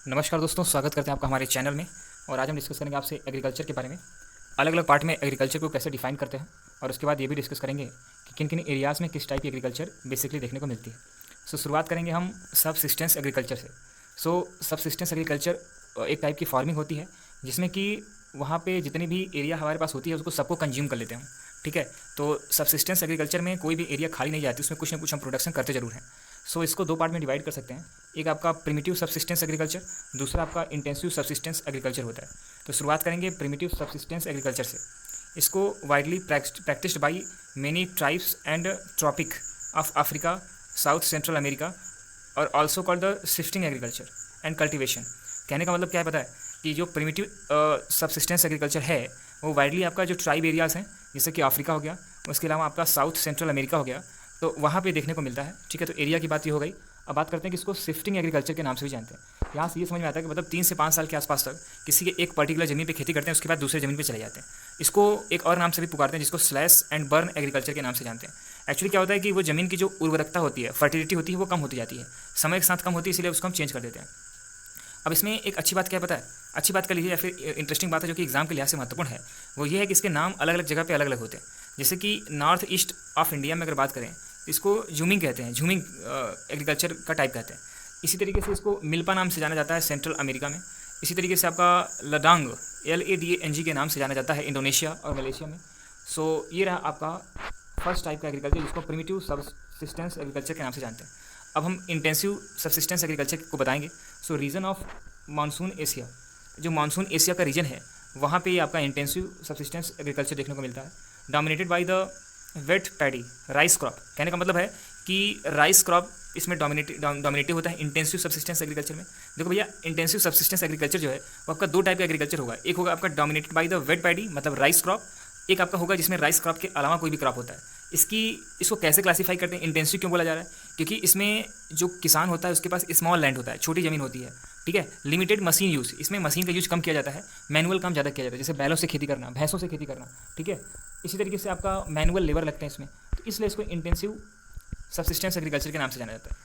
नमस्कार दोस्तों, स्वागत करते हैं आपका हमारे चैनल में। और आज हम डिस्कस करेंगे आपसे एग्रीकल्चर के बारे में। अलग अलग पार्ट में एग्रीकल्चर को कैसे डिफाइन करते हैं, और उसके बाद ये भी डिस्कस करेंगे कि किन किन एरियाज़ में किस टाइप की एग्रीकल्चर बेसिकली देखने को मिलती है। शुरुआत करेंगे हम सबसिस्टेंस एग्रीकल्चर से। सबसिस्टेंस एग्रीकल्चर एक टाइप की फार्मिंग होती है जिसमें कि वहाँ पे जितनी भी एरिया हमारे पास होती है उसको सबको कंज्यूम कर लेते हैं हम। ठीक है, तो सबसिस्टेंस एग्रीकल्चर में कोई भी एरिया खाली नहीं जाती, उसमें कुछ ना कुछ हम प्रोडक्शन करते जरूर हैं। इसको दो पार्ट में डिवाइड कर सकते हैं। एक आपका प्रिमिटिव सबसिस्टेंस एग्रीकल्चर, दूसरा आपका इंटेंसिव सबसिस्टेंस एग्रीकल्चर होता है। तो शुरुआत करेंगे प्रिमिटिव सबसिस्टेंस एग्रीकल्चर से। इसको widely practised by many tribes and tropic of Africa, South Central America, और also called the shifting agriculture and cultivation. कहने का मतलब क्या है पता है कि जो प्रिमिटिव सबसिस्टेंस एग्रीकल्चर है वो वाइडली आपका जो ट्राइब एरियाज़ हैं, जैसे कि अफ्रीका हो गया, उसके अलावा आपका साउथ सेंट्रल अमेरिका हो गया, तो वहाँ पे देखने को मिलता है। ठीक है, तो एरिया की बात ये हो गई। अब बात करते हैं कि इसको शिफ्टिंग एग्रीकल्चर के नाम से भी जानते हैं। यहाँ से ये समझ में आता है कि मतलब 3 से 5 साल के आसपास तक किसी के एक पर्टिकुलर ज़मीन पे खेती करते हैं, उसके बाद दूसरे ज़मीन पे चले जाते हैं। इसको एक और नाम से भी पुकारते हैं जिसको स्लैश एंड बर्न एग्रीकल्चर के नाम से जानते हैं। एक्चुअली क्या होता है कि वो ज़मीन की जो उर्वरकता होती है, फर्टिलिटी होती है, वो कम होती जाती है, समय के साथ कम होती है, इसलिए उसको हम चेंज कर देते हैं। अब इसमें एक अच्छी बात क्या पता है, अच्छी बात कर लीजिए या फिर इंटरेस्टिंग बात है जो कि एग्जाम के लिहाज से महत्वपूर्ण है, वो ये है कि इसके नाम अलग अलग जगह पे अलग अलग होते हैं। जैसे कि नॉर्थ ईस्ट ऑफ इंडिया में अगर बात करें तो इसको झूमिंग कहते हैं, झूमिंग एग्रीकल्चर का टाइप कहते हैं। इसी तरीके से इसको मिल्पा नाम से जाना जाता है सेंट्रल अमेरिका में। इसी तरीके से आपका लडांग, LADANG के नाम से जाना जाता है इंडोनेशिया और मलेशिया में। ये रहा आपका फर्स्ट टाइप का एग्रीकल्चर जिसको प्रिमिटिव सबसिस्टेंस एग्रीकल्चर के नाम से जानते हैं। अब हम इंटेंसिव सबसिस्टेंस एग्रीकल्चर को बताएंगे। रीजन ऑफ मानसून एशिया, जो मानसून एशिया का रीजन है वहाँ पे आपका इंटेंसिव सबसिस्टेंस एग्रीकल्चर देखने को मिलता है। Dominated by the wet paddy rice crop. कहने का मतलब है कि राइस क्रॉप इसमें डोमिनेटिव होता है इंटेंसिव सबसिस्टेंस एग्रीकल्चर में। देखो भैया, इंटेंसिव सबसिस्टेंस एग्रीकल्चर जो है वो आपका दो टाइप का एग्रीकल्चर होगा। एक होगा आपका dominated by the wet paddy मतलब राइस क्रॉप, एक आपका होगा जिसमें राइस क्रॉप के अलावा कोई भी क्रॉप होता है। इसको कैसे क्लासीफाई करते हैं, इंटेंसिव क्यों बोला जा रहा है, क्योंकि इसमें जो किसान होता है उसके पास स्मॉल लैंड होता है, छोटी ज़मीन होती है। ठीक है, लिमिटेड मशीन यूज़, इसमें मशीन का यूज कम किया जाता है, मैनुअल काम ज़्यादा किया जाता है, जैसे बैलों से खेती करना, भैंसों से खेती करना। ठीक है, इसी तरीके से आपका मैनुअल लेबर लगते हैं इसमें, तो इसलिए इसको इंटेंसिव सबसिस्टेंस एग्रीकल्चर के नाम से जाना जाता है।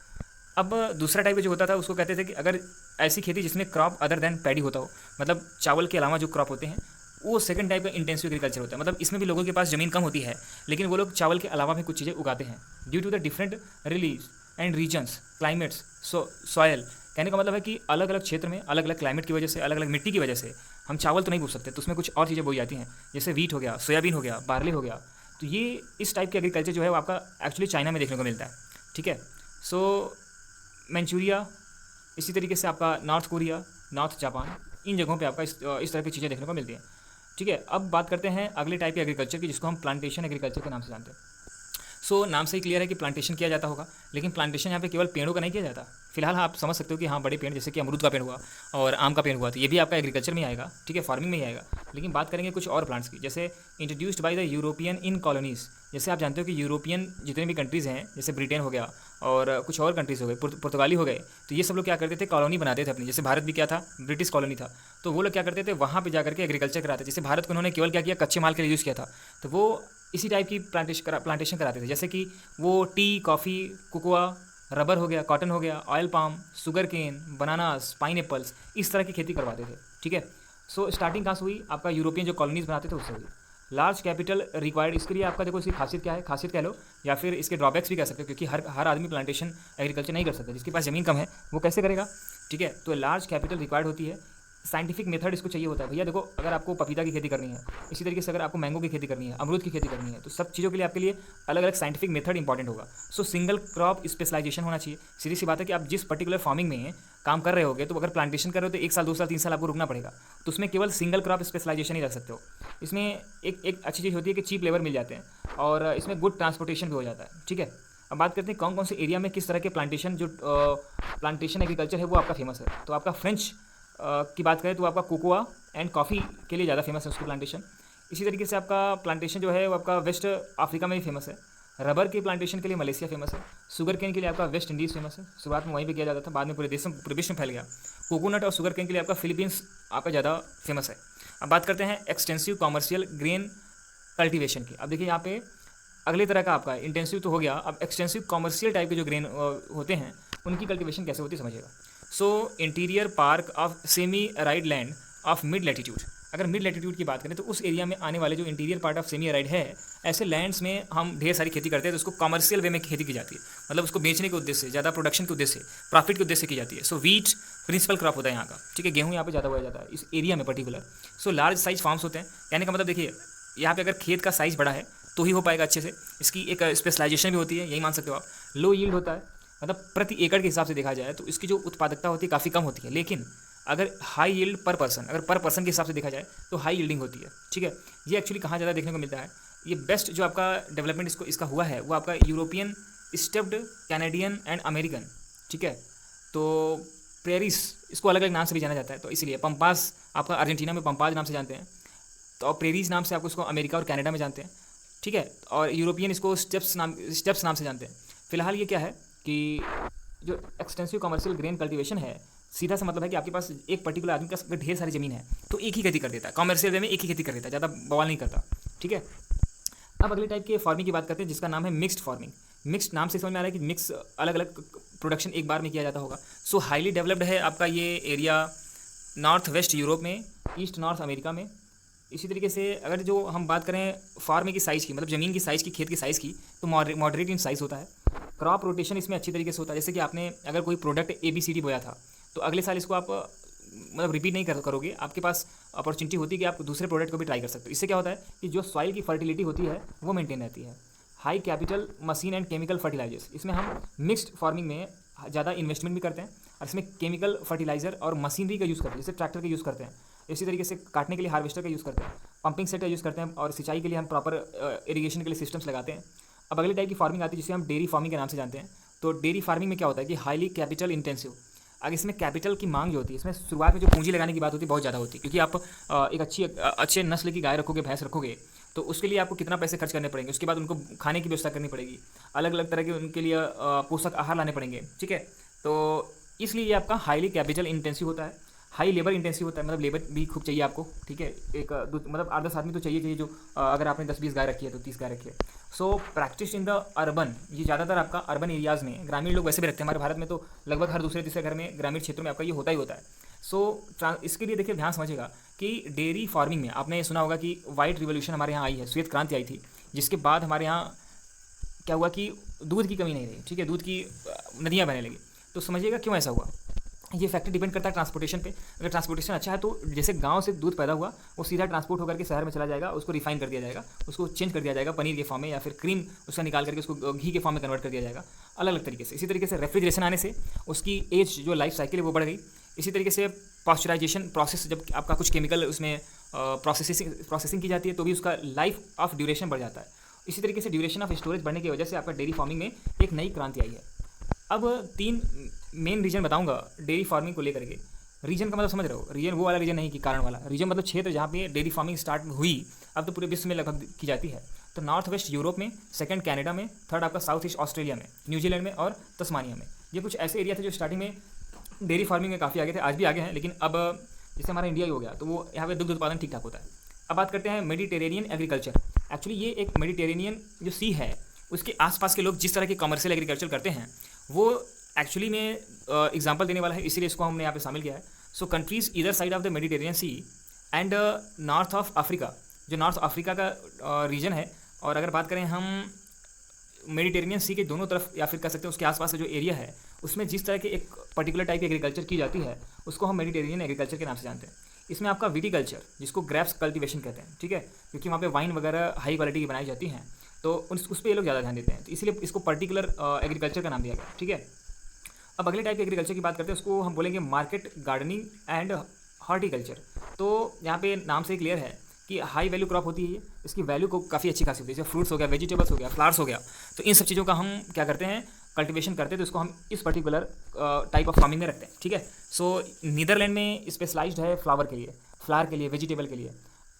अब दूसरा टाइप जो होता था उसको कहते थे कि अगर ऐसी खेती जिसमें क्रॉप अदर देन पैडी होता हो, मतलब चावल के अलावा जो क्रॉप होते हैं, वो सेकंड टाइप का इंटेंसिव एग्रीकल्चर होता है। मतलब इसमें भी लोगों के पास ज़मीन कम होती है लेकिन वो लोग चावल के अलावा भी कुछ चीज़ें उगाते हैं due to the different relief and regions climates soil. कहने का मतलब है कि अलग अलग क्षेत्र में अलग अलग क्लाइमेट की वजह से, अलग अलग मिट्टी की वजह से हम चावल तो नहीं बो सकते, तो उसमें कुछ और चीज़ें बोई जाती हैं, जैसे वीट हो गया, सोयाबीन हो गया, बार्ली हो गया। तो ये इस टाइप के एग्रीकल्चर जो है वो आपका एक्चुअली चाइना में देखने को मिलता है। ठीक है, मंचूरिया, इसी तरीके से आपका नॉर्थ कोरिया, नॉर्थ जापान, इन जगहों पे आपका इस तरह की चीज़ें देखने को मिलती हैं। ठीक है, अब बात करते हैं अगले टाइप के एग्रीकल्चर की जिसको हम प्लांटेशन एग्रीकल्चर के नाम से जानते हैं। नाम से ही क्लियर है कि प्लांटेशन किया जाता होगा, लेकिन प्लांटेशन यहाँ पे केवल पेड़ों का नहीं किया जाता। फिलहाल आप समझ सकते हो कि हाँ, बड़े पेड़ जैसे कि अमरूद का पेड़ हुआ और आम का पेड़ हुआ, तो ये भी आपका एग्रीकल्चर में आएगा। ठीक है, फार्मिंग में ही आएगा। लेकिन बात करेंगे कुछ और प्लांट्स की, जैसे introduced by the European in colonies. जैसे आप जानते हो कि यूरोपियन जितने भी कंट्रीज़ हैं, जैसे ब्रिटेन हो गया और कुछ और कंट्रीज़ हो गए, पुर्तगाली हो गए, तो ये सब लोग क्या करते थे, कॉलोनी बनाते थे अपनी। जैसे भारत भी क्या था, ब्रिटिश कॉलोनी था, तो वो लोग क्या करते थे, वहाँ पे जाकर के एग्रीकल्चर कराते। जैसे भारत को उन्होंने केवल क्या किया, कच्चे माल के लिए यूज़ किया था, तो वो इसी टाइप की प्लांटेशन कराते थे। जैसे कि वो टी, कॉफ़ी, कोकोआ, रबर हो गया, कॉटन हो गया, oil palm, sugarcane, bananas, pineapples, इस तरह की खेती करवाते थे। ठीक है, स्टार्टिंग कहाँ से हुई, आपका यूरोपियन जो कॉलोनीज बनाते थे उससे हुई। लार्ज कैपिटल रिक्वायर्ड, इसके लिए आपका देखो इसकी खासियत क्या है, खासियत कह लो या फिर इसके ड्रॉबैक्स भी कह सकते हो, क्योंकि हर आदमी प्लांटेशन एग्रीकल्चर नहीं कर सकता। जिसके पास ज़मीन कम है वो कैसे करेगा। ठीक है, तो लार्ज कैपिटल रिक्वायर्ड होती है, साइंटिफिक मेथड इसको चाहिए होता है। भैया देखो, अगर आपको पपीता की खेती करनी है, इसी तरीके से अगर आपको मैंगो की खेती करनी है, अमरूद की खेती करनी है, तो सब चीज़ों के लिए आपके लिए अलग अलग साइंटिफिक मेथड इंपॉर्टेंट होगा। सिंगल क्रॉप स्पेशलाइजेशन होना चाहिए। सीधी सी बात है कि आप जिस पर्टिकुलर फार्मिंग में काम कर रहे होगे, तो अगर प्लांटेशन कर रहे हो तो 1 साल 2 साल 3 साल आपको रुकना पड़ेगा, तो उसमें केवल सिंगल क्रॉप स्पेशलाइजेशन ही रख सकते हो। इसमें एक अच्छी चीज़ होती है कि चीप लेबर मिल जाते हैं और इसमें गुड ट्रांसपोर्टेशन भी हो जाता है। ठीक है, अब बात करते हैं कौन कौन से एरिया में किस तरह के प्लांटेशन एग्रीकल्चर है वो आपका फेमस है। तो आपका फ्रेंच की बात करें तो आपका कोकोआ एंड कॉफ़ी के लिए ज़्यादा फेमस है उसकी प्लांटेशन। इसी तरीके से आपका प्लांटेशन जो है वो आपका वेस्ट अफ्रीका में भी फेमस है। रबर के प्लांटेशन के लिए मलेशिया फेमस है। शुगर केन के लिए आपका वेस्ट इंडीज़ फेमस है, शुरुआत में वहीं पे किया जाता था, बाद में पूरे विश्व में फैल गया। कोकोनट और शुगर केन के लिए आपका फिलीपींस आपका ज़्यादा फेमस है। अब बात करते हैं एक्सटेंसिव कॉमर्शियल ग्रेन कल्टिवेशन की। अब देखिए यहाँ पे अगले तरह का आपका इंटेंसिव तो हो गया, अब एक्सटेंसिव कॉमर्शियल टाइप के जो ग्रेन होते हैं उनकी कल्टिवेशन कैसे होती है समझिएगा। So interior part of semi arid land of mid latitude. अगर मिड लैटिट्यूड की बात करें तो उस एरिया में आने वाले जो interior part of semi aired है, ऐसे लैंड्स में हम ढेर सारी खेती करते हैं, तो उसको कमर्शियल वे में खेती की जाती है, मतलब उसको बेचने के उद्देश्य से, ज़्यादा प्रोडक्शन के उद्देश्य से, प्रॉफिट के उद्देश्य से की जाती है। सो वीट प्रिंसिपल क्रॉप होता है यहाँ का, ठीक है, गेहूँ यहाँ पे ज़्यादा बोया जाता है इस एरिया में particular. So large size farms होते हैं, कहने का मतलब देखिए यहाँ पे अगर खेत का साइज़ बड़ा है तो ही हो पाएगा अच्छे से, इसकी एक स्पेशलाइजेशन भी होती है, यही मान सकते हो आप। लो यील्ड होता है, मतलब प्रति एकड़ के हिसाब से देखा जाए तो इसकी जो उत्पादकता होती है काफ़ी कम होती है, लेकिन अगर हाई यील्ड पर पर्सन, अगर पर पर्सन के हिसाब से देखा जाए तो हाई यील्डिंग होती है, ठीक है। ये एक्चुअली कहाँ ज़्यादा देखने को मिलता है, ये बेस्ट जो आपका डेवलपमेंट इसका हुआ है वो आपका European, stepped, Canadian and American, ठीक है। तो प्रेरिस इसको अलग अलग नाम से भी जाना जाता है, तो इसलिए पंपास आपका अर्जेंटीना में पंपाज नाम से जानते हैं, तो प्रेरिस नाम से आपको इसको अमेरिका और कनाडा में जानते हैं, ठीक है। और यूरोपियन इसको स्टेप्स नाम से जानते हैं। फिलहाल ये क्या है कि जो एक्सटेंसिव कमर्शियल ग्रेन कल्टीवेशन है, सीधा सा मतलब है कि आपके पास एक पर्टिकुलर आदमी के पास अगर ढेर सारी ज़मीन है तो एक ही खेती कर देता है, कमर्शियल वे में एक ही खेती कर देता है, ज़्यादा बवाल नहीं करता, ठीक है। अब अगले टाइप के फार्मिंग की बात करते हैं जिसका नाम है मिक्स्ड फार्मिंग। मिक्स्ड नाम से समझ में आ रहा है कि मिक्स अलग अलग प्रोडक्शन एक बार में किया जाता होगा। सो हाईली डेवलप्ड है आपका ये एरिया नॉर्थ वेस्ट यूरोप में, ईस्ट नॉर्थ अमेरिका में। इसी तरीके से अगर जो हम बात करें फार्म की साइज़ की, मतलब ज़मीन की साइज़ की, खेत की साइज़ की, तो मॉडरेट इन साइज़ होता है। क्रॉप रोटेशन इसमें अच्छी तरीके से होता है, जैसे कि आपने अगर कोई प्रोडक्ट ABCD बोया था तो अगले साल इसको आप मतलब रिपीट नहीं करोगे, आपके पास अपॉर्चुनिटी होती है कि आप दूसरे प्रोडक्ट को भी ट्राई कर सकते हो। इससे क्या होता है कि जो सॉइल की फर्टिलिटी होती है वो मेंटेन रहती है। High capital machine and chemical fertilisers, इसमें हम मिक्स्ड फार्मिंग में ज़्यादा इन्वेस्टमेंट भी करते हैं और इसमें केमिकल फर्टिलाइजर और मशीनरी का यूज़ करते हैं, जैसे ट्रैक्टर का यूज़ करते हैं, इसी तरीके से काटने के लिए हार्वेस्टर का यूज़ करते हैं, पंपिंग सेट का यूज़ करते हैं, और सिंचाई के लिए हम प्रॉपर इरीगेशन के लिए सिस्टम्स लगाते हैं। अब अगले टाइप की फार्मिंग आती है जिसे हम डेयरी फार्मिंग के नाम से जानते हैं। तो डेयरी फार्मिंग में क्या होता है कि हाईली कैपिटल इंटेंसिव, अगर इसमें कैपिटल की मांग जो होती है, इसमें शुरुआत में जो पूंजी लगाने की बात होती है बहुत ज़्यादा होती है, क्योंकि आप एक अच्छे नस्ल की गाय रखोगे, भैंस रखोगे, तो उसके लिए आपको कितना पैसे खर्च करने पड़ेंगे, उसके बाद उनको खाने की व्यवस्था करनी पड़ेगी, अलग अलग तरह के उनके लिए पोषक आहार लाने पड़ेंगे, ठीक है। तो इसलिए ये आपका हाईली कैपिटल इंटेंसिव होता है, हाई लेबर इंटेंसिव होता है, मतलब लेबर भी खूब चाहिए आपको, ठीक है। एक मतलब 8-10 आदमी तो चाहिए जो अगर आपने 10-20 गाय रखी है तो 30 गाय रखी है। So practice in the urban, ये ज़्यादातर आपका अर्बन एरियाज़ में, ग्रामीण लोग वैसे भी रखते हैं, हमारे भारत में तो लगभग हर दूसरे तीसरे घर में ग्रामीण क्षेत्रों में आपका ये होता ही होता है। सो इसके लिए देखिए ध्यान समझिएगा कि डेयरी फार्मिंग में आपने सुना होगा कि वाइट रिवोल्यूशन हमारे यहाँ आई है, श्वेत क्रांति आई थी, जिसके बाद हमारे यहाँ क्या हुआ कि दूध की कमी नहीं रही, ठीक है, दूध की नदियाँ बहने लगी। तो समझिएगा क्यों ऐसा हुआ। ये फैक्टर डिपेंड करता है ट्रांसपोर्टेशन पे। अगर ट्रांसपोर्टेशन अच्छा है तो जैसे गांव से दूध पैदा हुआ वो सीधा ट्रांसपोर्ट होकर के शहर में चला जाएगा, उसको रिफाइन कर दिया जाएगा, उसको चेंज कर दिया जाएगा पनीर के फॉर्म में, या फिर क्रीम उसका निकाल करके उसको घी के फॉर्म में कन्वर्ट कर दिया जाएगा, अलग अलग तरीके से। इसी तरीके से रेफ्रिजरेशन आने से उसकी एज जो लाइफ साइकिल है वो बढ़ गई। इसी तरीके से पास्चराइजेशन प्रोसेस, जब आपका कुछ केमिकल उसमें प्रोसेसिंग की जाती है तो भी उसका लाइफ ऑफ ड्यूरेशन बढ़ जाता है। इसी तरीके से ड्यूरेशन ऑफ स्टोरेज बढ़ने की वजह से आपका डेयरी फार्मिंग में एक नई क्रांति आई है। अब 3 मेन रीजन बताऊंगा डेयरी फार्मिंग को लेकर के। रीजन का मतलब समझ रहे हो, रीजन वो वाला रीजन नहीं कि कारण वाला, रीजन मतलब क्षेत्र जहाँ पे डेयरी फार्मिंग स्टार्ट हुई, अब तो पूरे विश्व में लगभग की जाती है। तो नॉर्थ वेस्ट यूरोप में, सेकंड कनाडा में, थर्ड आपका साउथ ईस्ट ऑस्ट्रेलिया में, न्यूजीलैंड में और तस्मानिया में। ये कुछ ऐसे एरिया थे जो स्टार्टिंग में डेयरी फार्मिंग में काफ़ी आगे थे, आज भी आगे हैं, लेकिन अब जैसे हमारा इंडिया ही हो गया तो वो यहाँ पे दुग्ध उत्पादन ठीक ठाक होता है। अब बात करते हैं मेडिटेरेनियन एग्रीकल्चर। एक्चुअली ये एक मेडिटेरेनियन जो सी है उसके आसपास के लोग जिस तरह के कमर्शियल एग्रीकल्चर करते हैं वो एक्चुअली में एग्जांपल देने वाला है, इसीलिए इसको हमने यहाँ पे शामिल किया है। सो कंट्रीज इधर side of the Mediterranean Sea and north of Africa, जो नॉर्थ अफ्रीका का रीजन है, और अगर बात करें हम मेडिटेरेनियन सी के दोनों तरफ या फिर कह सकते हैं उसके आसपास का जो एरिया है उसमें जिस तरह के एक पर्टिकुलर टाइप की एग्रीकल्चर की जाती है उसको हम मेडिटेरेनियन एग्रीकल्चर के नाम से जानते हैं। इसमें आपका विटीकल्चर, जिसको ग्रेप्स कल्टीवेशन कहते हैं, ठीक है, क्योंकि वहाँ पे वाइन वगैरह हाई क्वालिटी की बनाई जाती हैं, तो उस पर ये लोग ज़्यादा ध्यान देते हैं, तो इसलिए इसको पर्टिकुलर एग्रीकल्चर का नाम दिया गया, ठीक है। अब अगले टाइप के एग्रीकल्चर की बात करते हैं, उसको हम बोलेंगे मार्केट गार्डनिंग एंड हॉर्टिकल्चर। तो यहाँ पे नाम से क्लियर है कि हाई वैल्यू क्रॉप होती है ये, इसकी वैल्यू को काफ़ी अच्छी खासी होती है, जैसे फ्रूट्स हो गया, वेजिटेबल्स हो गया, फ्लावर्स हो गया, तो इन सब चीज़ों का हम क्या करते हैं, कल्टीवेशन करते हैं, तो इसको हम इस पर्टिकुलर टाइप ऑफ फार्मिंग में रखते हैं, ठीक है। सो नीदरलैंड में स्पेशलाइज्ड है फ्लावर के लिए, फ्लावर के लिए, वेजिटेबल के लिए।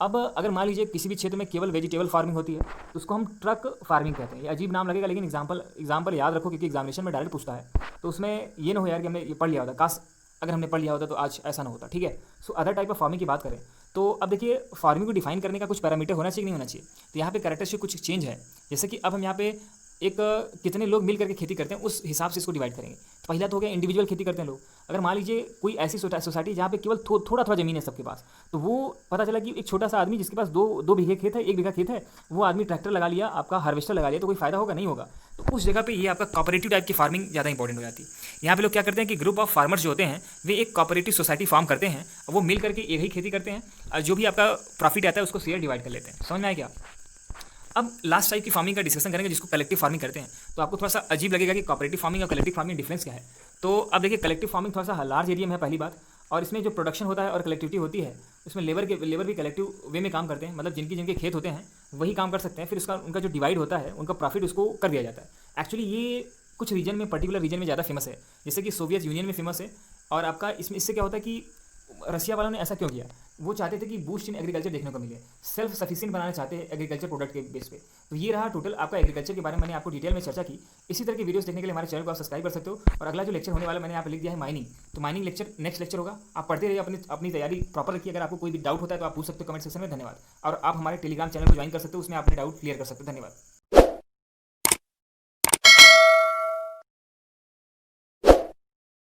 अब अगर मान लीजिए किसी भी क्षेत्र में केवल वेजिटेबल फार्मिंग होती है तो उसको हम ट्रक फार्मिंग कहते हैं। ये अजीब नाम लगेगा लेकिन एग्जाम्पल याद रखो, क्योंकि एग्जामिनेशन में डायरेक्ट पूछता है, तो उसमें ये ना हो यार कि हमने ये पढ़ लिया होता, काश अगर हमने पढ़ लिया होता तो आज ऐसा ना होता, ठीक है। So other type of farming की बात करें तो अब देखिए फार्मिंग को डिफाइन करने का कुछ पैरामीटर होना चाहिए कि नहीं होना चाहिए। तो यहाँ पे कैरेक्टरिस्टिक कुछ चेंज है, जैसे कि अब हम यहाँ पे एक कितने लोग मिल करके खेती करते हैं उस हिसाब से इसको डिवाइड करेंगे। तो पहला तो हो गया इंडिविजुअल खेती करते हैं लोग। अगर मान लीजिए कोई ऐसी सोसाइटी जहाँ पे केवल थोड़ा थोड़ा ज़मीन है सबके पास, तो वो पता चला कि एक छोटा सा आदमी जिसके पास दो दो बीघे खेत है, 1 बीघा खेत है, वो आदमी ट्रैक्टर लगा लिया, आपका हार्वेस्टर लगा लिया, तो कोई फायदा होगा? नहीं होगा। तो उस जगह पे ये आपका कॉपरेटिव टाइप की फार्मिंग ज़्यादा इंपॉर्टेंट हो जाती है। यहाँ पे लोग क्या करते हैं कि ग्रुप ऑफ फार्मर्स जो होते हैं वे एक कॉपरेटिव सोसाइटी फॉर्म करते हैं, वो मिल करके एक ही खेती करते हैं, और जो भी आपका प्रॉफिट आता है उसको शेयर डिवाइड कर लेते हैं। समझ में आया क्या? अब लास्ट टाइप की फार्मिंग का डिस्कशन करेंगे जिसको कलेक्टिव फार्मिंग करते हैं। तो आपको थोड़ा सा अजीब लगेगा कि कॉपरेटिव फार्मिंग और कलेक्टिव फार्मिंग डिफरेंस क्या है। तो अब देखिए, कलेक्टिव फार्मिंग थोड़ा सा लार्ज एरिया में है पहली बात, और इसमें जो प्रोडक्शन होता है और कलेक्टिविटी होती है उसमें लेबर भी कलेक्टिव वे में काम करते हैं, मतलब जिनके जिनके खेत होते हैं वही काम कर सकते हैं, फिर उसका उनका जो डिवाइड होता है उनका प्रॉफिट उसको कर दिया जाता है। एक्चुअली ये कुछ रीजन में, पर्टिकुलर रीजन में ज़्यादा फेमस है, जैसे कि सोवियत यूनियन में फेमस है। और आपका इससे क्या होता है कि रसिया वालों ने ऐसा क्यों किया? वो चाहते थे कि बूस्ट इन एग्रीकल्चर देखने को मिले, सेल्फ सफिशिएंट बनाना चाहते हैं एग्रीकल्चर प्रोडक्ट के बेस पे। तो ये रहा टोटल आपका एग्रीकल्चर के बारे में, मैंने आपको डिटेल में चर्चा की। इसी तरह की वीडियोस देखने के लिए हमारे चैनल को आप सब्सक्राइब कर सकते हो। और अगला जो लेक्चर होने वाला मैंने यहाँ पे लिख दिया है माइनिंग, तो माइनिंग लेक्चर नेक्स्ट लेक्चर होगा। आप पढ़ते रहिए, अपनी तैयारी प्रॉपर रखिए। अगर आपको कोई भी डाउट होता है तो आप पूछ सकते हो कमेंट सेक्शन में। धन्यवाद। और आप हमारे टेलीग्राम चैनल को ज्वाइन कर सकते हो, उसमें अपने डाउट क्लियर कर सकते हो। धन्यवाद।